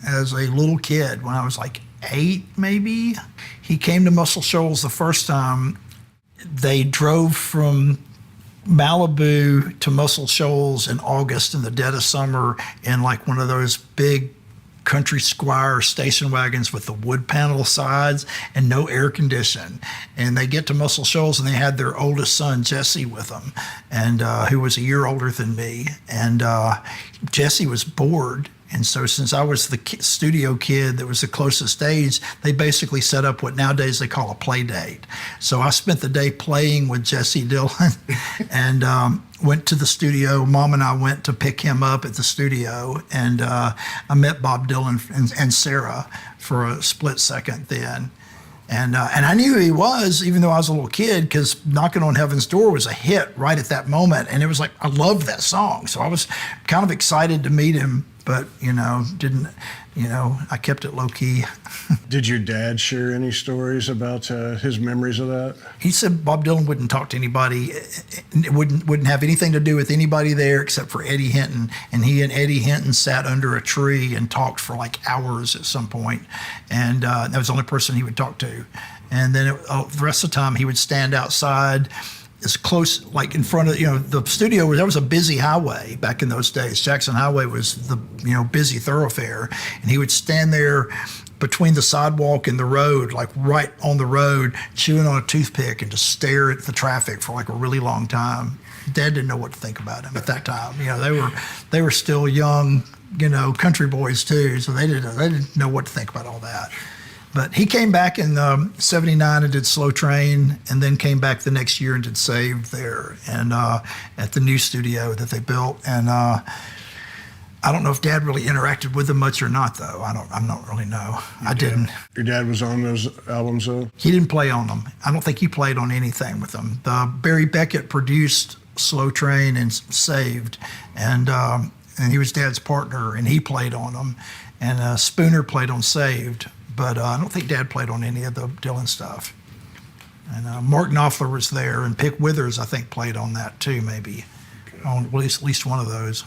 as a little kid when I was like 8, maybe. He came to Muscle Shoals the first time. They drove from Malibu to Muscle Shoals in August in the dead of summer in like one of those big country squire station wagons with the wood panel sides and no air condition. And they get to Muscle Shoals and they had their oldest son, Jesse, with them, and who was a year older than me. And Jesse was bored. And so since I was the studio kid that was the closest age, they basically set up what nowadays they call a play date. So I spent the day playing with Jesse Dillon and went to the studio. Mom and I went to pick him up at the studio, and I met Bob Dylan and Sarah for a split second then. And I knew who he was, even though I was a little kid, because Knocking on Heaven's Door was a hit right at that moment. And it was like, I loved that song. So I was kind of excited to meet him, but, I kept it low key. Did your dad share any stories about his memories of that? He said Bob Dylan wouldn't talk to anybody. It wouldn't have anything to do with anybody there except for Eddie Hinton. And he and Eddie Hinton sat under a tree and talked for like hours at some point. And that was the only person he would talk to. And then the rest of the time he would stand outside as close, like in front of, the studio. There was a busy highway back in those days. Jackson Highway was the, busy thoroughfare. And he would stand there between the sidewalk and the road, like right on the road, chewing on a toothpick and just stare at the traffic for like a really long time. Dad didn't know what to think about him at that time. They were still young, country boys too. So they didn't know what to think about all that. But he came back in '79 and did Slow Train, and then came back the next year and did Saved there, and at the new studio that they built. And I don't know if Dad really interacted with them much or not, though. I don't really know. I didn't. Your dad was on those albums, though? He didn't play on them. I don't think he played on anything with them. Barry Beckett produced Slow Train and Saved, and he was Dad's partner, and he played on them. And Spooner played on Saved. But I don't think Dad played on any of the Dylan stuff. And Mark Knopfler was there, and Pick Withers, I think, played on that too, maybe. On at least one of those.